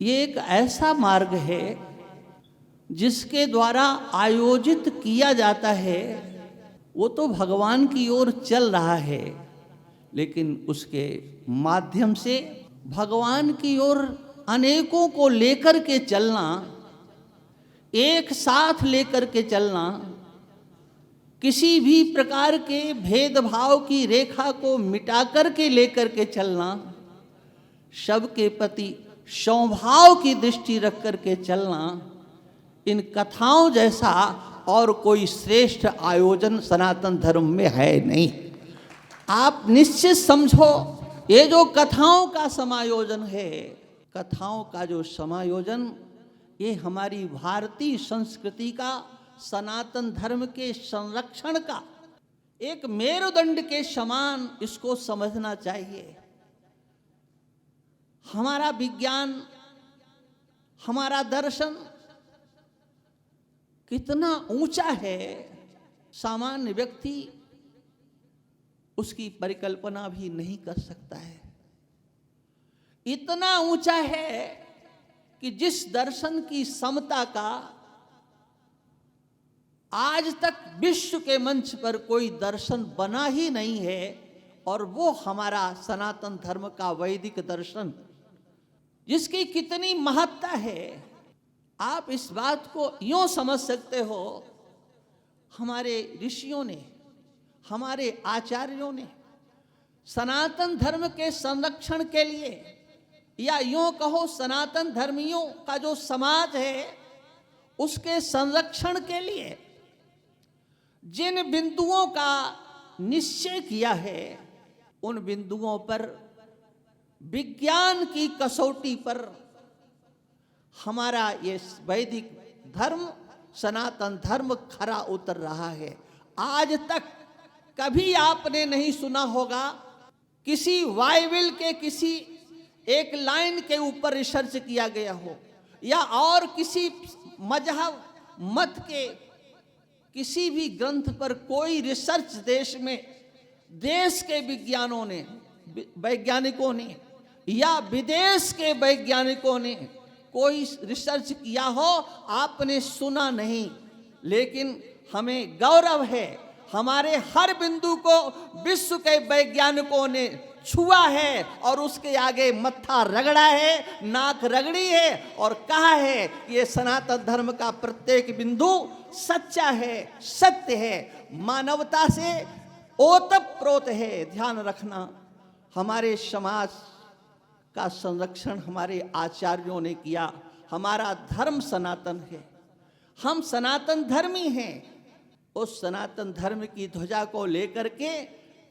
ये एक ऐसा मार्ग है जिसके द्वारा आयोजित किया जाता है, वो तो भगवान की ओर चल रहा है, लेकिन उसके माध्यम से भगवान की ओर अनेकों को लेकर के चलना, एक साथ लेकर के चलना, किसी भी प्रकार के भेदभाव की रेखा को मिटा करके लेकर के चलना, सबके प्रति सौभाव की दृष्टि रख करके चलना, इन कथाओं जैसा और कोई श्रेष्ठ आयोजन सनातन धर्म में है नहीं। आप निश्चित समझो, ये जो कथाओं का समायोजन है, कथाओं का जो समायोजन, ये हमारी भारतीय संस्कृति का, सनातन धर्म के संरक्षण का एक मेरुदंड के समान इसको समझना चाहिए। हमारा विज्ञान, हमारा दर्शन कितना ऊंचा है, सामान्य व्यक्ति उसकी परिकल्पना भी नहीं कर सकता है। इतना ऊंचा है कि जिस दर्शन की समता का आज तक विश्व के मंच पर कोई दर्शन बना ही नहीं है, और वो हमारा सनातन धर्म का वैदिक दर्शन, जिसकी कितनी महत्ता है। आप इस बात को यूं समझ सकते हो, हमारे ऋषियों ने, हमारे आचार्यों ने सनातन धर्म के संरक्षण के लिए, या यूं कहो सनातन धर्मियों का जो समाज है उसके संरक्षण के लिए जिन बिंदुओं का निश्चय किया है, उन बिंदुओं पर विज्ञान की कसौटी पर हमारा ये वैदिक धर्म, सनातन धर्म खरा उतर रहा है। आज तक कभी आपने नहीं सुना होगा किसी बाइबल के किसी एक लाइन के ऊपर रिसर्च किया गया हो, या और किसी मजहब मत के किसी भी ग्रंथ पर कोई रिसर्च देश के विज्ञानों ने, वैज्ञानिकों ने, या विदेश के वैज्ञानिकों ने कोई रिसर्च किया हो, आपने सुना नहीं। लेकिन हमें गौरव है, हमारे हर बिंदु को विश्व के वैज्ञानिकों ने छुआ है और उसके आगे मत्था रगड़ा है, नाक रगड़ी है और कहा है कि ये सनातन धर्म का प्रत्येक बिंदु सच्चा है, सत्य है, मानवता से ओतप्रोत है। ध्यान रखना, हमारे समाज का संरक्षण हमारे आचार्यों ने किया। हमारा धर्म सनातन है, हम सनातन धर्मी हैं। उस सनातन धर्म की ध्वजा को लेकर के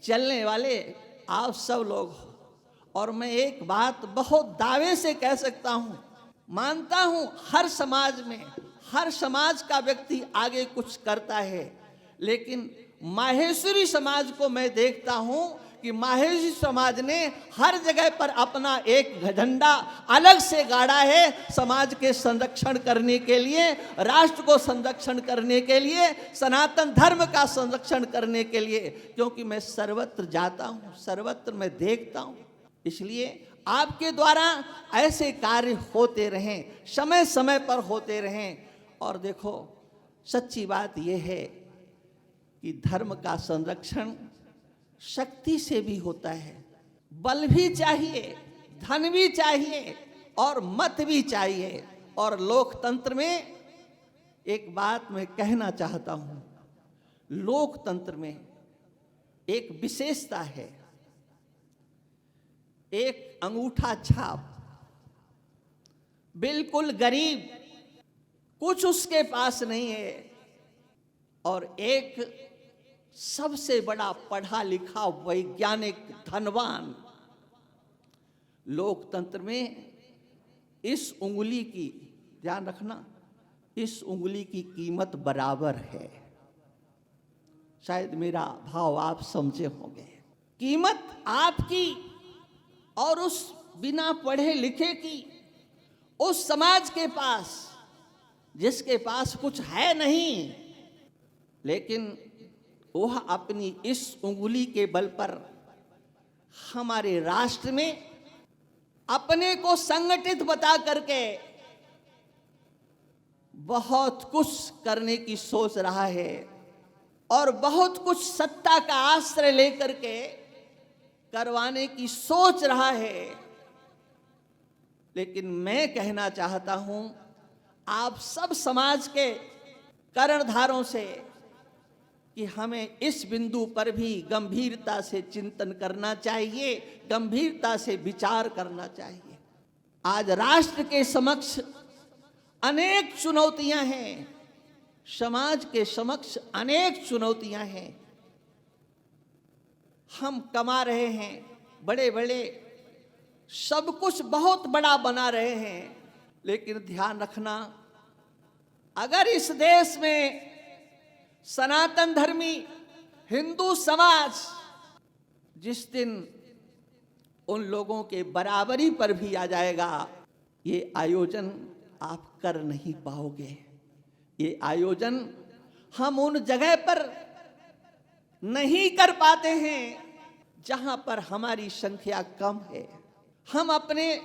चलने वाले आप सब लोग हो। और मैं एक बात बहुत दावे से कह सकता हूं, मानता हूं हर समाज में, हर समाज का व्यक्ति आगे कुछ करता है, लेकिन माहेश्वरी समाज को मैं देखता हूं कि माहेश्वरी समाज ने हर जगह पर अपना एक झंडा अलग से गाड़ा है, समाज के संरक्षण करने के लिए, राष्ट्र को संरक्षण करने के लिए, सनातन धर्म का संरक्षण करने के लिए। क्योंकि मैं सर्वत्र जाता हूं, सर्वत्र मैं देखता हूं, इसलिए आपके द्वारा ऐसे कार्य होते रहें, समय समय पर होते रहें। और देखो, सच्ची बात यह है कि धर्म का संरक्षण शक्ति से भी होता है। बल भी चाहिए, धन भी चाहिए और मत भी चाहिए। और लोकतंत्र में एक बात मैं कहना चाहता हूं, लोकतंत्र में एक विशेषता है, एक अंगूठा छाप। बिल्कुल गरीब, कुछ उसके पास नहीं है, और एक सबसे बड़ा पढ़ा लिखा वैज्ञानिक धनवान। लोकतंत्र में इस उंगली की, ध्यान रखना, इस उंगली की कीमत बराबर है। शायद मेरा भाव आप समझे होंगे। कीमत आपकी और उस बिना पढ़े लिखे की, उस समाज के पास जिसके पास कुछ है नहीं, लेकिन वह अपनी इस उंगली के बल पर हमारे राष्ट्र में अपने को संगठित बता करके बहुत कुछ करने की सोच रहा है और बहुत कुछ सत्ता का आश्रय लेकर के करवाने की सोच रहा है। लेकिन मैं कहना चाहता हूं आप सब समाज के कर्णधारों से कि हमें इस बिंदु पर भी गंभीरता से चिंतन करना चाहिए, गंभीरता से विचार करना चाहिए। आज राष्ट्र के समक्ष अनेक चुनौतियां हैं, समाज के समक्ष अनेक चुनौतियां हैं। हम कमा रहे हैं, बड़े बड़े सब कुछ बहुत बड़ा बना रहे हैं, लेकिन ध्यान रखना, अगर इस देश में सनातन धर्मी हिंदू समाज जिस दिन उन लोगों के बराबरी पर भी आ जाएगा, ये आयोजन आप कर नहीं पाओगे। ये आयोजन हम उन जगह पर नहीं कर पाते हैं जहां पर हमारी संख्या कम है। हम अपने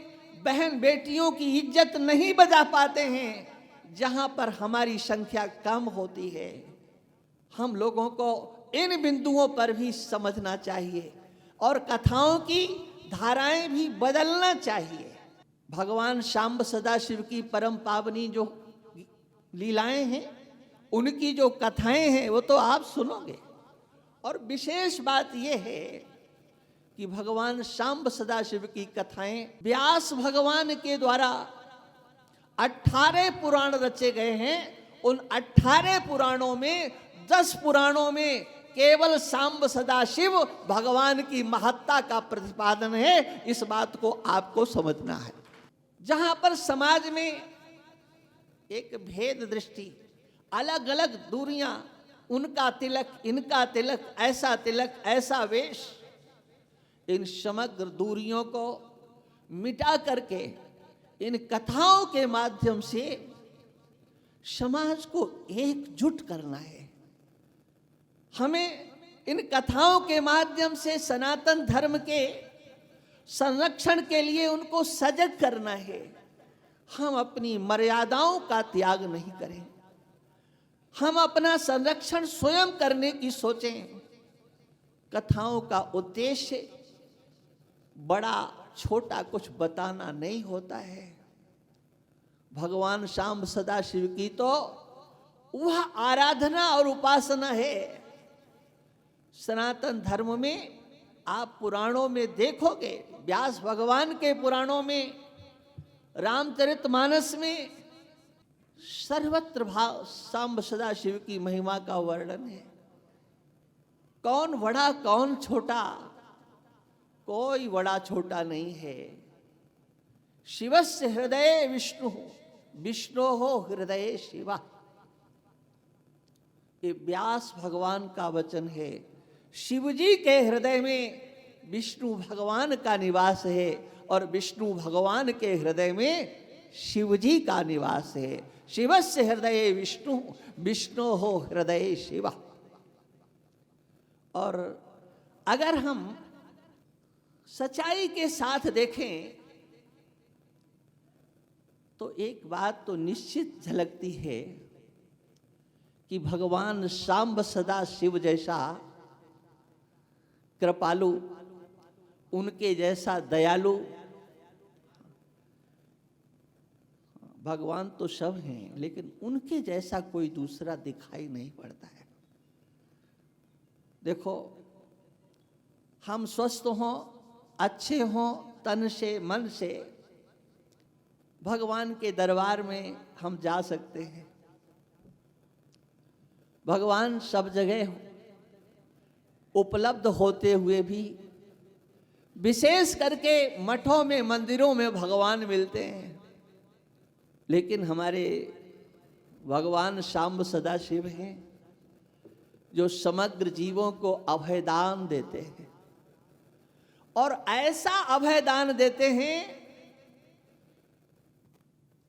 बहन बेटियों की इज्जत नहीं बचा पाते हैं जहां पर हमारी संख्या कम होती है। हम लोगों को इन बिंदुओं पर भी समझना चाहिए और कथाओं की धाराएं भी बदलना चाहिए। भगवान शांब सदाशिव की परम पावनी जो लीलाएं हैं, उनकी जो कथाएं हैं, वो तो आप सुनोगे। और विशेष बात यह है कि भगवान शांब सदाशिव की कथाएं व्यास भगवान के द्वारा 18 पुराण रचे गए हैं। उन 18 पुराणों में 10 पुराणों में केवल शांब सदाशिव भगवान की महत्ता का प्रतिपादन है। इस बात को आपको समझना है। जहां पर समाज में एक भेद दृष्टि, अलग अलग दूरियां, उनका तिलक, इनका तिलक, ऐसा वेश, इन समग्र दूरियों को मिटा करके इन कथाओं के माध्यम से समाज को एकजुट करना है। हमें इन कथाओं के माध्यम से सनातन धर्म के संरक्षण के लिए उनको सजग करना है। हम अपनी मर्यादाओं का त्याग नहीं करें, हम अपना संरक्षण स्वयं करने की सोचें। कथाओं का उद्देश्य बड़ा छोटा कुछ बताना नहीं होता है। भगवान शांब सदाशिव की तो वह आराधना और उपासना है। सनातन धर्म में आप पुराणों में देखोगे, व्यास भगवान के पुराणों में, रामचरितमानस में सर्वत्र भाव शांब सदाशिव की महिमा का वर्णन है। कौन बड़ा कौन छोटा, कोई बड़ा छोटा नहीं है। शिवस्य हृदय विष्णु, विष्णु हो हृदय शिवा। ये व्यास भगवान का वचन है। शिवजी के हृदय में विष्णु भगवान का निवास है और विष्णु भगवान के हृदय में शिवजी का निवास है। शिवस्य हृदय विष्णु, विष्णु हो हृदय शिवा। और अगर हम सच्चाई के साथ देखें तो एक बात तो निश्चित झलकती है कि भगवान शांब सदा शिव जैसा कृपालु, उनके जैसा दयालु भगवान तो सब हैं, लेकिन उनके जैसा कोई दूसरा दिखाई नहीं पड़ता है। देखो, हम स्वस्थ हों, अच्छे हों, तन से मन से भगवान के दरबार में हम जा सकते हैं। भगवान सब जगह उपलब्ध होते हुए भी विशेष करके मठों में, मंदिरों में भगवान मिलते हैं। लेकिन हमारे भगवान शांब सदाशिव हैं जो समग्र जीवों को अभयदान देते हैं, और ऐसा अभयदान देते हैं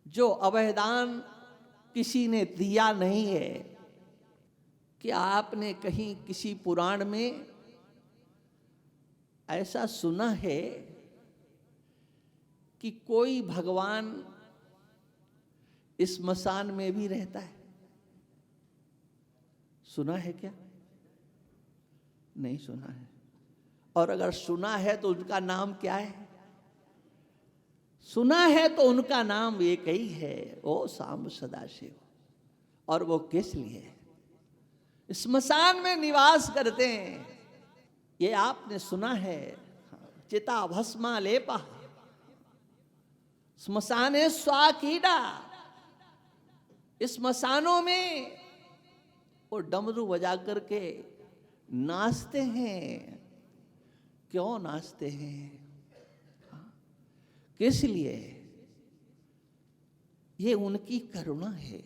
जो अभयदान किसी ने दिया नहीं है। कि आपने कहीं किसी पुराण में ऐसा सुना है कि कोई भगवान इस स्मशान में भी रहता है? सुना है क्या? नहीं सुना है। और अगर सुना है तो उनका नाम क्या है? सुना है तो उनका नाम एक ही है, ओ सांब सदाशिव। और वो किस लिए स्मशान में निवास करते हैं, ये आपने सुना है। चिता भस्मा लेपा स्मशाने स्वाकीड़ा। स्मशानों में वो डमरू बजा करके नाचते हैं। क्यों नाचते हैं? किस लिए? ये उनकी करुणा है,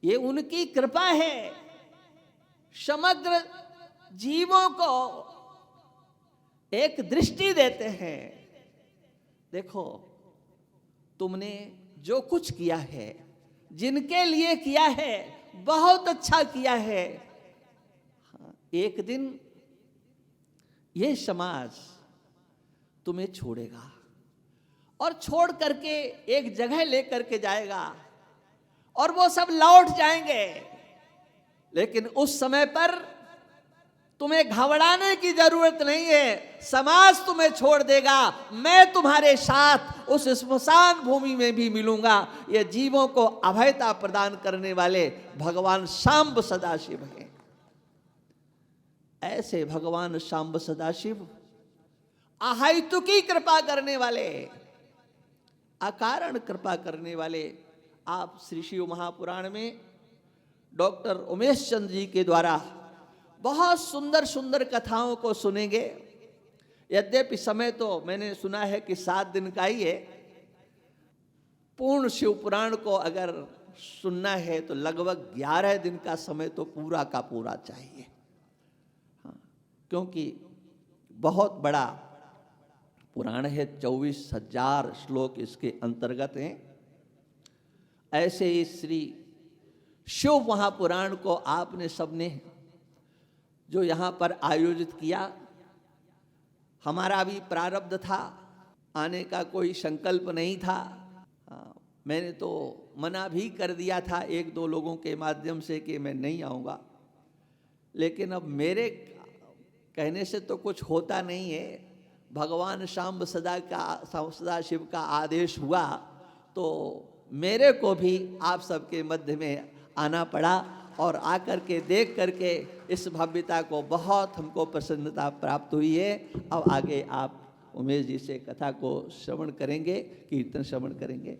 ये उनकी कृपा है। समग्र जीवों को एक दृष्टि देते हैं। देखो, तुमने जो कुछ किया है, जिनके लिए किया है, बहुत अच्छा किया है। एक दिन ये समाज तुम्हें छोड़ेगा और छोड़ करके एक जगह लेकर के जाएगा और वो सब लौट जाएंगे। लेकिन उस समय पर तुम्हें घबराने की जरूरत नहीं है। समाज तुम्हें छोड़ देगा, मैं तुम्हारे साथ उस स्मशान भूमि में भी मिलूंगा। ये जीवों को अभयता प्रदान करने वाले भगवान सांब सदाशिव हैं। ऐसे भगवान सांब सदाशिव अहेतुकी कृपा करने वाले, अकारण कृपा करने वाले, आप श्री शिव महापुराण में डॉक्टर उमेश चंद्र जी के द्वारा बहुत सुंदर सुंदर कथाओं को सुनेंगे। यद्यपि समय तो मैंने सुना है कि 7 दिन का ही है। पूर्ण शिव पुराण को अगर सुनना है तो लगभग 11 दिन का समय तो पूरा का पूरा चाहिए। क्योंकि बहुत बड़ा पुराण है, 24,000 श्लोक इसके अंतर्गत हैं। ऐसे ही श्री शिव महापुराण को आपने सबने जो यहाँ पर आयोजित किया, हमारा भी प्रारब्ध था, आने का कोई संकल्प नहीं था। मैंने तो मना भी कर दिया था 1-2 लोगों के माध्यम से कि मैं नहीं आऊँगा। लेकिन अब मेरे कहने से तो कुछ होता नहीं है। भगवान सांब सदाशिव का आदेश हुआ तो मेरे को भी आप सबके मध्य में आना पड़ा और आकर के देख करके इस भव्यता को बहुत हमको प्रसन्नता प्राप्त हुई है। अब आगे आप उमेश जी से कथा को श्रवण करेंगे, कीर्तन श्रवण करेंगे।